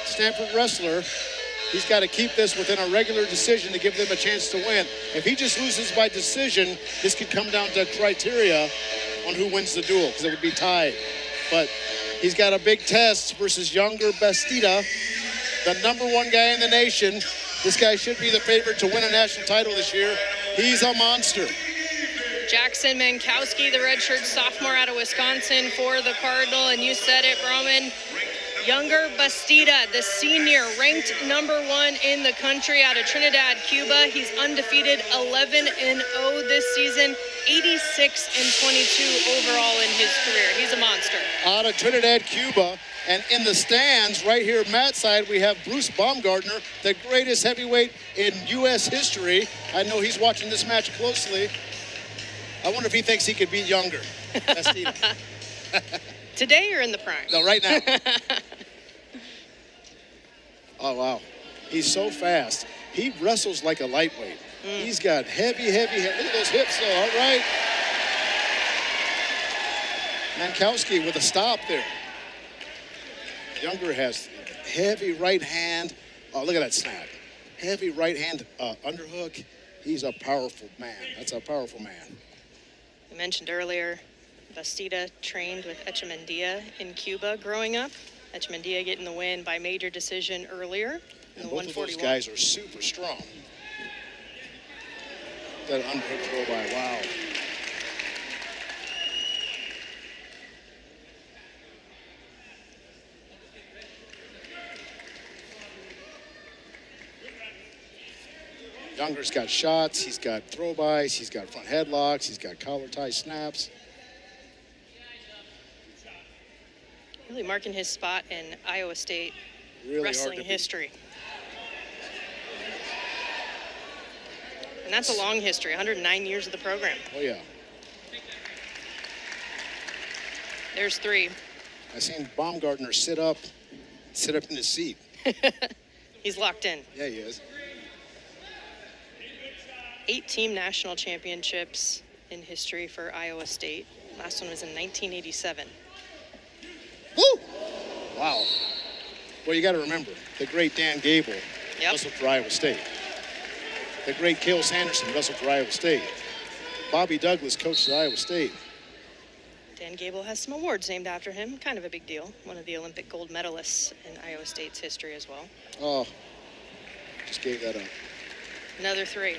Stanford wrestler. He's got to keep this within a regular decision to give them a chance to win. If he just loses by decision, this could come down to criteria on who wins the duel, because it would be tied. But he's got a big test versus Yonger Bastida, the #1 guy in the nation. This guy should be the favorite to win a national title this year. He's a monster. Jackson Mankowski, the redshirt sophomore out of Wisconsin for the Cardinal. And you said it, Roman. Yonger Bastida, the senior, ranked #1 in the country out of Trinidad, Cuba. He's undefeated, 11-0 this season, 86-22 overall in his career. He's a monster. Out of Trinidad, Cuba. And in the stands, right here, Matt's side, we have Bruce Baumgartner, the greatest heavyweight in U.S. history. I know he's watching this match closely. I wonder if he thinks he could beat Yonger Bastida. Today or in the prime? No, right now. Oh, wow. He's so fast. He wrestles like a lightweight. He's got heavy. Look at those hips, though. All right. Mankowski with a stop there. Yonger has heavy right hand. Oh, look at that snap. Heavy right hand underhook. He's a powerful man. That's a powerful man. You mentioned earlier, Bastida trained with Echemendia in Cuba growing up. Echemendia getting the win by major decision earlier in the 141. Both of those guys are super strong. That underhook throw by, wow. Younger's got shots, he's got throw-bys, he's got front headlocks, he's got collar tie snaps. Really marking his spot in Iowa State Really wrestling history. And that's a long history, 109 years of the program. Oh, yeah. There's 3. I seen Baumgartner sit up in his seat. He's locked in. Yeah, he is. 8 team national championships in history for Iowa State. Last one was in 1987. Woo! Wow. Well, you got to remember, the great Dan Gable wrestled for Iowa State. The great Cale Sanderson wrestled for Iowa State. Bobby Douglas coached at Iowa State. Dan Gable has some awards named after him. Kind of a big deal. One of the Olympic gold medalists in Iowa State's history as well. Oh, just gave that up. Another 3.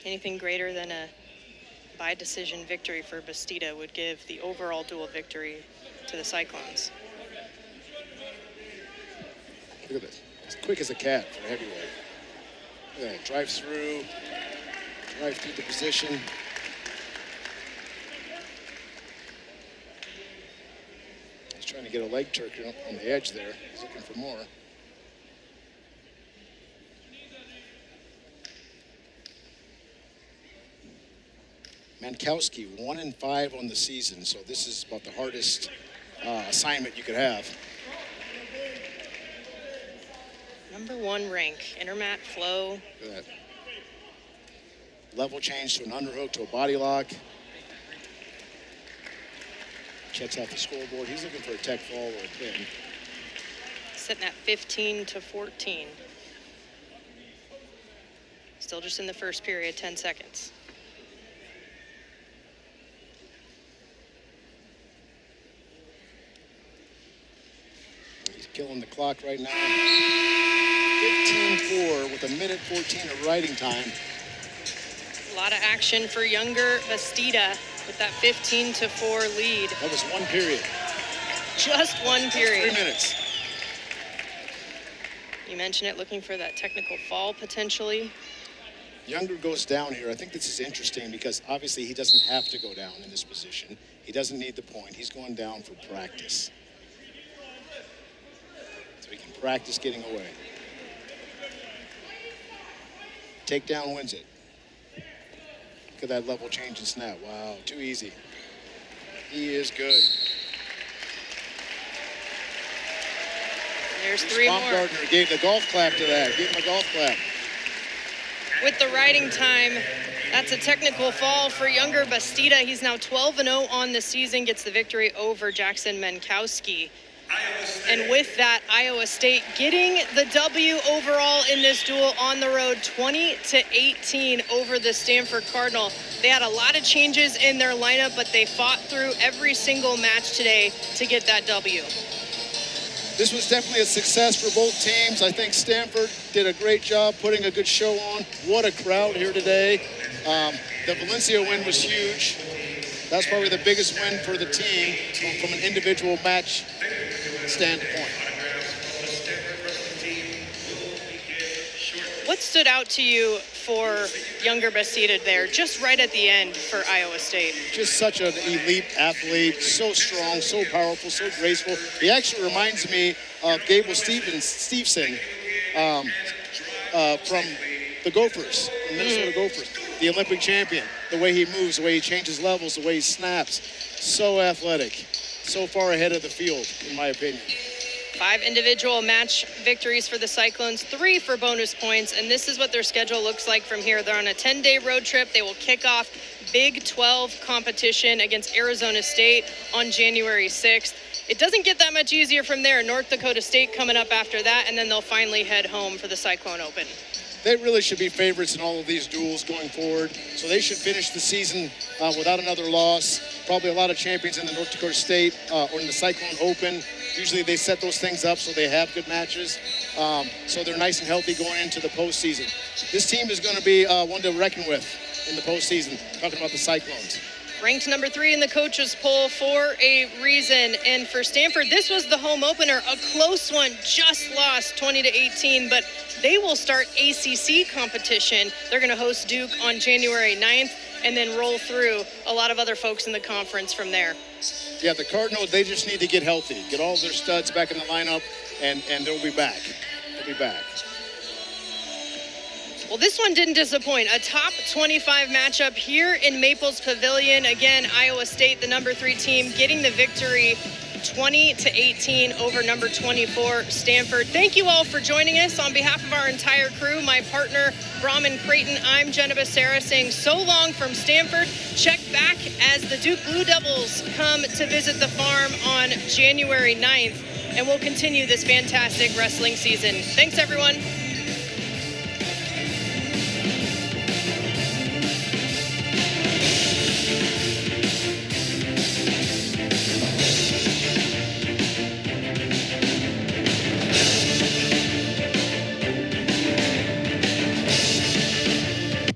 Anything greater than a by decision victory for Bastida would give the overall dual victory to the Cyclones. Look at this. As quick as a cat for a heavyweight. Look at that. Drive through the position. He's trying to get a leg turk on the edge there. He's looking for more. Mankowski, 1-5 on the season, so this is about the hardest assignment you could have. #1 rank, intermat flow. Look at that. Level change to an underhook to a body lock. Checks out the scoreboard. He's looking for a tech fall or a pin. Sitting at 15-14. Still just in the first period, 10 seconds. Killing the clock right now. 15-4 with 1:14 of riding time. A lot of action for Yonger Bastida with that 15-4 lead. That was 1 period. Just 1 period. 3 minutes. You mentioned it, looking for that technical fall potentially. Yonger goes down here. I think this is interesting because obviously he doesn't have to go down in this position. He doesn't need the point. He's going down for practice. So he can practice getting away. Takedown wins it. Look at that level change and snap. Wow, too easy. He is good. There's 3 more. Baumgartner gave the golf clap to that. Give him a golf clap. With the riding time That's a technical fall for Yonger Bastida. He's now 12-0 on the season, gets the victory over Jackson Mankowski. And with that, Iowa State getting the W overall in this duel on the road, 20-18 over the Stanford Cardinal. They had a lot of changes in their lineup, but they fought through every single match today to get that W. This was definitely a success for both teams. I think Stanford did a great job putting a good show on. What a crowd here today. The Valencia win was huge. That's probably the biggest win for the team from an individual match standpoint. What stood out to you for Yonger Bastida there, just right at the end for Iowa State? Just such an elite athlete, so strong, so powerful, so graceful. He actually reminds me of Gable Steveson from the Gophers, the Minnesota Gophers, the Olympic champion. The way he moves, the way he changes levels, the way he snaps. So athletic, so far ahead of the field, in my opinion. 5 individual match victories for the Cyclones, 3 for bonus points, and this is what their schedule looks like from here. They're on a 10-day road trip. They will kick off Big 12 competition against Arizona State on January 6th. It doesn't get that much easier from there. North Dakota State coming up after that, and then they'll finally head home for the Cyclone Open. They really should be favorites in all of these duels going forward. So they should finish the season without another loss. Probably a lot of champions in the North Dakota State or in the Cyclone Open. Usually they set those things up so they have good matches. So they're nice and healthy going into the postseason. This team is going to be one to reckon with in the postseason, talking about the Cyclones. Ranked number 3 in the coaches poll for a reason. And for Stanford, this was the home opener, a close one, just lost 20-18, but they will start ACC competition. They're going to host Duke on January 9th and then roll through a lot of other folks in the conference from there. Yeah, the Cardinals, they just need to get healthy, get all of their studs back in the lineup, and they'll be back. They'll be back. Well, this one didn't disappoint. A top 25 matchup here in Maples Pavilion. Again, Iowa State, the number 3 team, getting the victory 20-18 over number 24, Stanford. Thank you all for joining us. On behalf of our entire crew, my partner, Brahman Creighton, I'm Jenna Becerra saying so long from Stanford. Check back as the Duke Blue Devils come to visit the farm on January 9th, and we'll continue this fantastic wrestling season. Thanks, everyone.